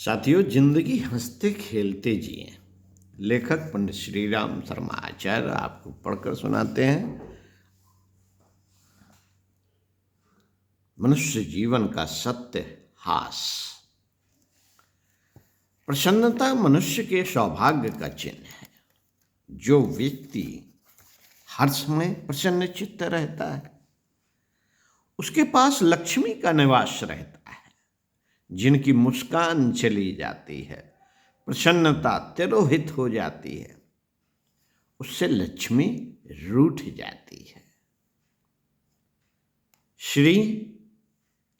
साथियों, जिंदगी हंसते खेलते जिए। लेखक पंडित श्री राम शर्मा आचार्य आपको पढ़कर सुनाते हैं मनुष्य जीवन का सत्य हास। प्रसन्नता मनुष्य के सौभाग्य का चिन्ह है। जो व्यक्ति हर समय प्रसन्न चित्त रहता है उसके पास लक्ष्मी का निवास रहता है। जिनकी मुस्कान चली जाती है, प्रसन्नता तिरोहित हो जाती है, उससे लक्ष्मी रूठ जाती है। श्री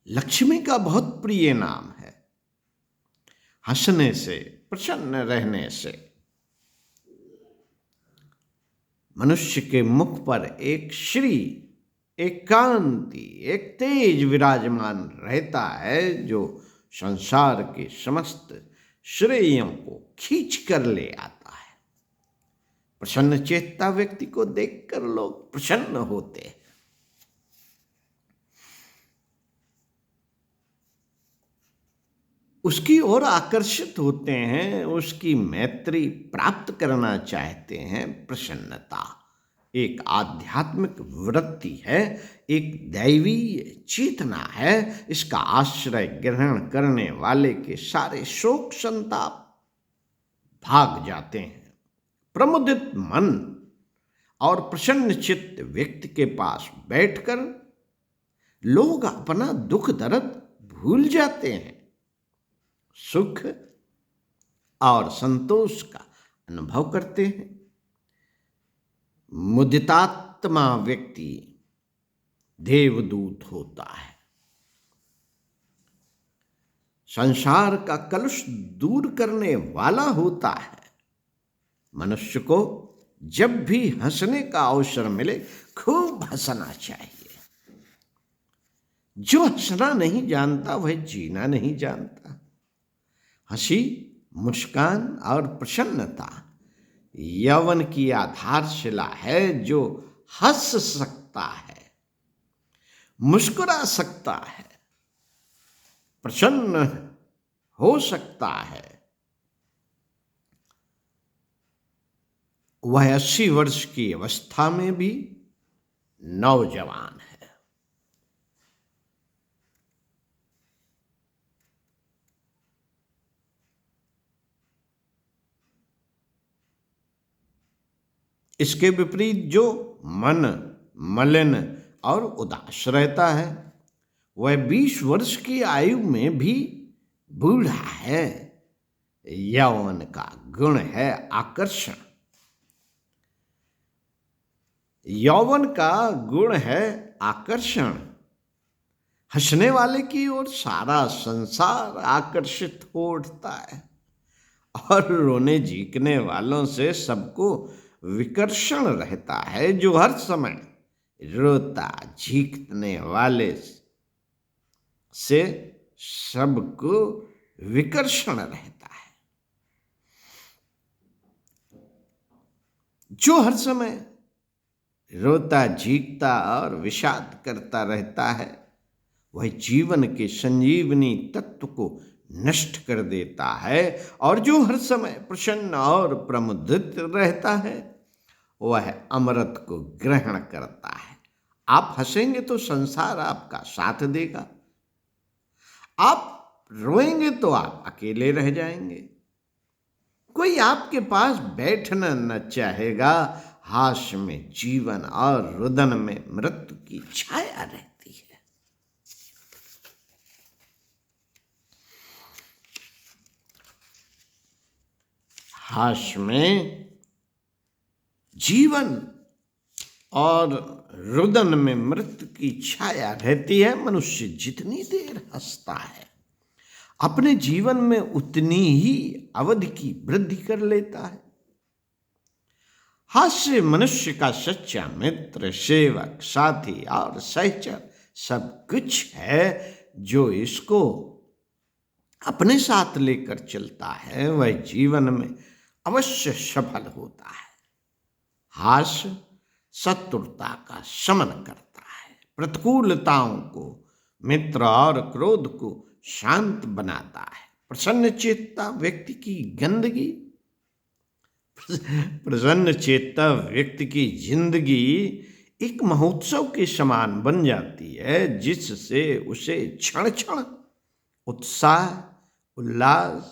लक्ष्मी का बहुत प्रिय नाम है। हंसने से, प्रसन्न रहने से मनुष्य के मुख पर एक श्री, एक कांति, एक तेज विराजमान रहता है जो संसार के समस्त श्रेयों को खींच कर ले आता है। प्रसन्न चेतता व्यक्ति को देखकर लोग प्रसन्न होते हैं। उसकी ओर आकर्षित होते हैं, उसकी मैत्री प्राप्त करना चाहते हैं। प्रसन्नता एक आध्यात्मिक वृत्ति है, एक दैवी चेतना है। इसका आश्रय ग्रहण करने वाले के सारे शोक संताप भाग जाते हैं। प्रमुदित मन और प्रसन्न चित्त व्यक्ति के पास बैठकर लोग अपना दुख दर्द भूल जाते हैं। सुख और संतोष का अनुभव करते हैं। मुदितात्मा व्यक्ति देवदूत होता है। संसार का कलुष दूर करने वाला होता है। मनुष्य को जब भी हंसने का अवसर मिले खूब हंसना चाहिए। जो हंसना नहीं जानता वह जीना नहीं जानता। हंसी, मुस्कान और प्रसन्नता यौवन की आधारशिला है। जो हंस सकता है, मुस्कुरा सकता है, प्रसन्न हो सकता है, वह 80 वर्ष की अवस्था में भी नौजवान है। इसके विपरीत जो मन मलिन और उदास रहता है वह 20 वर्ष की आयु में भी बूढ़ा है। यौवन का गुण है आकर्षण। यौवन का गुण है आकर्षण। हंसने वाले की ओर सारा संसार आकर्षित हो उठता है और रोने झीकने वालों से सबको विकर्षण रहता है। जो हर समय रोता झीकने वाले से सबको विकर्षण रहता है। जो हर समय रोता झीकता और विषाद करता रहता है वह जीवन के संजीवनी तत्व को नष्ट कर देता है। और जो हर समय प्रसन्न और प्रमुदित रहता है वह अमृत को ग्रहण करता है। आप हंसेंगे तो संसार आपका साथ देगा। आप रोएंगे तो आप अकेले रह जाएंगे। कोई आपके पास बैठना न चाहेगा। हास्य में जीवन और रुदन में मृत्यु की छाया रहती है। हास्य में जीवन और रुदन में मृत्यु की छाया रहती है। मनुष्य जितनी देर हंसता है अपने जीवन में उतनी ही अवधि की वृद्धि कर लेता है। हास्य मनुष्य का सच्चा मित्र, सेवक, साथी और सहचर सब कुछ है। जो इसको अपने साथ लेकर चलता है वह जीवन में अवश्य सफल होता है। हास्य शत्रुता का शमन करता है, प्रतिकूलताओं को मित्र और क्रोध को शांत बनाता है, प्रसन्न चेतता व्यक्ति की गंदगी, प्रसन्न चेतता व्यक्ति की जिंदगी एक महोत्सव के समान बन जाती है, जिससे उसे क्षण क्षण उत्साह, उल्लास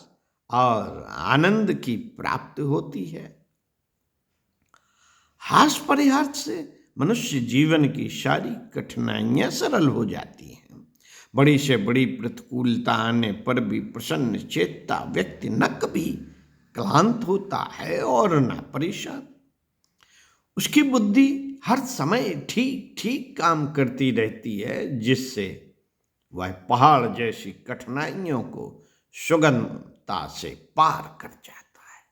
और आनंद की प्राप्ति होती है। हास परिहास से मनुष्य जीवन की सारी कठिनाइयां सरल हो जाती हैं। बड़ी से बड़ी प्रतिकूलता आने पर भी प्रसन्न चेतता व्यक्ति न कभी क्लांत होता है और न परेशान। उसकी बुद्धि हर समय ठीक ठीक काम करती रहती है, जिससे वह पहाड़ जैसी कठिनाइयों को सुगमता से पार कर जाता है।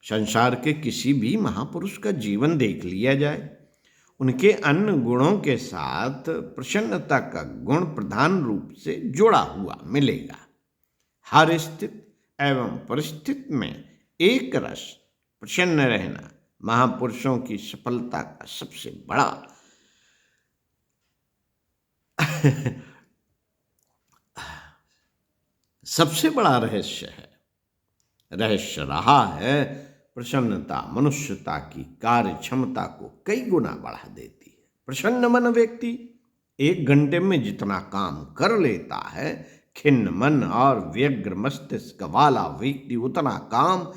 संसार के किसी भी महापुरुष का जीवन देख लिया जाए, उनके अन्य गुणों के साथ प्रसन्नता का गुण प्रधान रूप से जुड़ा हुआ मिलेगा। हर स्थिति एवं परिस्थिति में एक रस प्रसन्न रहना महापुरुषों की सफलता का सबसे बड़ा सबसे बड़ा रहस्य है। रहस्य रहा है प्रसन्नता मनुष्यता की कार्य क्षमता को कई गुना बढ़ा देती है। प्रसन्न मन व्यक्ति 1 घंटे में जितना काम कर लेता है, खिन्न मन और व्यग्र मस्तिष्क वाला व्यक्ति उतना काम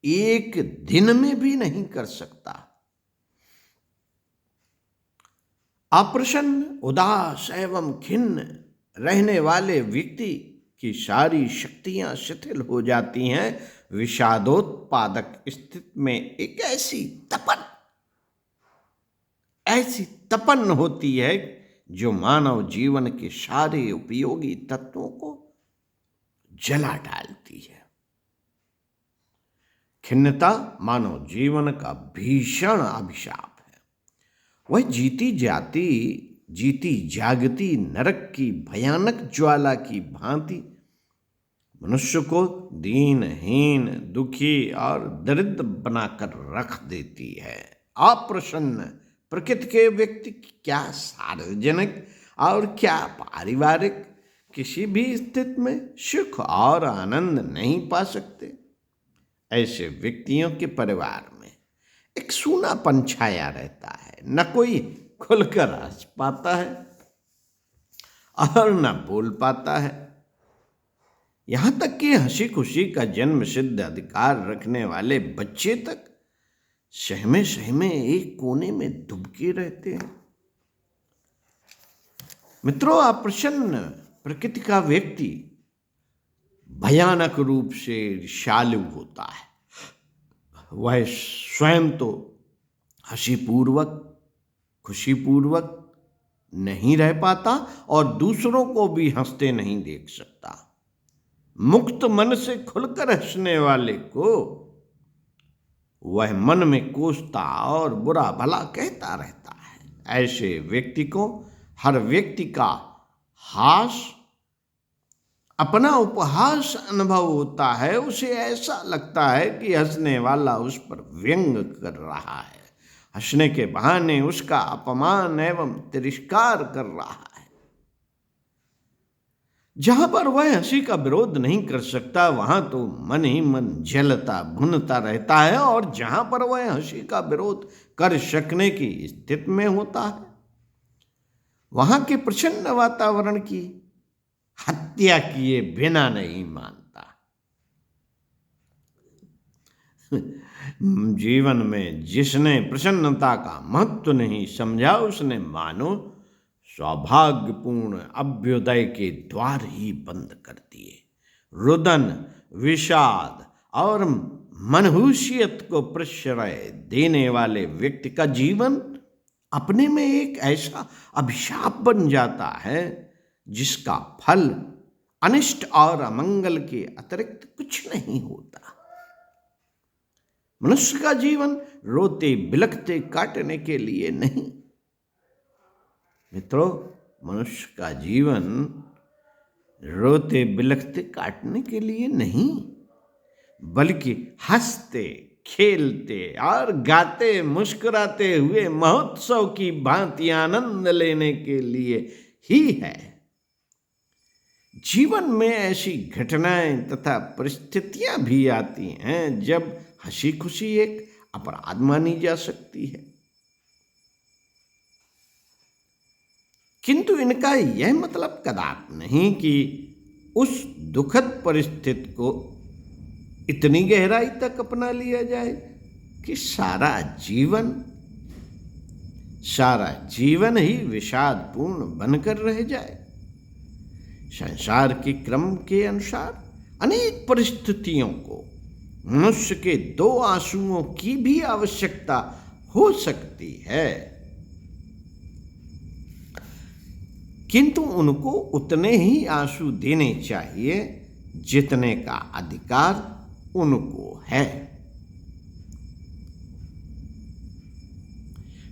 1 दिन में भी नहीं कर सकता। अप्रसन्न, उदास एवं खिन्न रहने वाले व्यक्ति की सारी शक्तियां शिथिल हो जाती हैं। विषादोत्पादक स्थिति में एक ऐसी तपन होती है जो मानव जीवन के सारे उपयोगी तत्वों को जला डालती है। खिन्नता मानव जीवन का भीषण अभिशाप है। वह जीती जागती नरक की भयानक ज्वाला की भांति मनुष्य को दीनहीन, दुखी और दरिद्र बनाकर रख देती है। अप्रसन्न प्रकृति के व्यक्ति क्या सार्वजनिक और क्या पारिवारिक किसी भी स्थिति में सुख और आनंद नहीं पा सकते। ऐसे व्यक्तियों के परिवार में एक सूनापन छाया रहता है। न कोई खुलकर हंस पाता है और न बोल पाता है। यहां तक कि हंसी खुशी का जन्म सिद्ध अधिकार रखने वाले बच्चे तक सहमे एक कोने में दुबके रहते हैं। मित्रों, अप्रसन्न प्रकृति का व्यक्ति भयानक रूप से ईर्ष्यालु होता है। वह स्वयं तो हंसीपूर्वक, खुशीपूर्वक नहीं रह पाता और दूसरों को भी हंसते नहीं देख सकता। मुक्त मन से खुलकर हंसने वाले को वह मन में कोसता और बुरा भला कहता रहता है। ऐसे व्यक्ति को हर व्यक्ति का हास अपना उपहास अनुभव होता है। उसे ऐसा लगता है कि हंसने वाला उस पर व्यंग कर रहा है, हंसने के बहाने उसका अपमान एवं तिरस्कार कर रहा है। जहां पर वह हंसी का विरोध नहीं कर सकता, वहां तो मन ही मन जलता भुनता रहता है, और जहां पर वह हंसी का विरोध कर सकने की स्थिति में होता है, वहां के प्रसन्न वातावरण की हत्या किए बिना नहीं मानता। जीवन में जिसने प्रसन्नता का महत्व नहीं समझा, उसने मानो सौभाग्यपूर्ण अभ्युदय के द्वार ही बंद कर दिए। रुदन, विषाद और मनहूसियत को प्रश्रय देने वाले व्यक्ति का जीवन अपने में एक ऐसा अभिशाप बन जाता है जिसका फल अनिष्ट और अमंगल के अतिरिक्त कुछ नहीं होता। मनुष्य का जीवन रोते बिलखते काटने के लिए नहीं। मित्रों, मनुष्य का जीवन रोते बिलखते काटने के लिए नहीं, बल्कि हंसते खेलते और गाते मुस्कुराते हुए महोत्सव की भांति आनंद लेने के लिए ही है। जीवन में ऐसी घटनाएं तथा परिस्थितियां भी आती हैं जब हंसी खुशी एक अपराध मानी जा सकती है, किंतु इनका यह मतलब कदापि नहीं कि उस दुखद परिस्थिति को इतनी गहराई तक अपना लिया जाए कि सारा जीवन ही विषादपूर्ण बनकर रह जाए। संसार के क्रम के अनुसार अनेक परिस्थितियों को मनुष्य के दो आंसुओं की भी आवश्यकता हो सकती है, किंतु उनको उतने ही आंसू देने चाहिए जितने का अधिकार उनको है।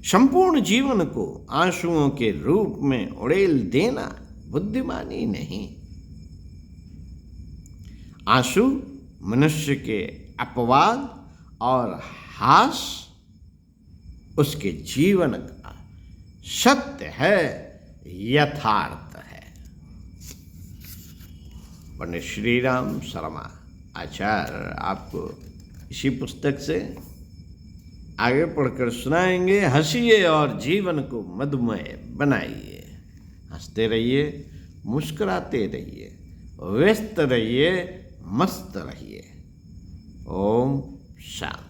संपूर्ण जीवन को आंसुओं के रूप में उड़ेल देना बुद्धिमानी नहीं। आंसू मनुष्य के अपवाद और हास उसके जीवन का सत्य है, यथार्थ है। पंडित श्री राम शर्मा आचार्य आपको इसी पुस्तक से आगे पढ़कर सुनाएंगे। हंसिए और जीवन को मधुमय बनाइए। हंसते रहिए, मुस्कुराते रहिए, व्यस्त रहिए, मस्त रहिए। ओम शांति।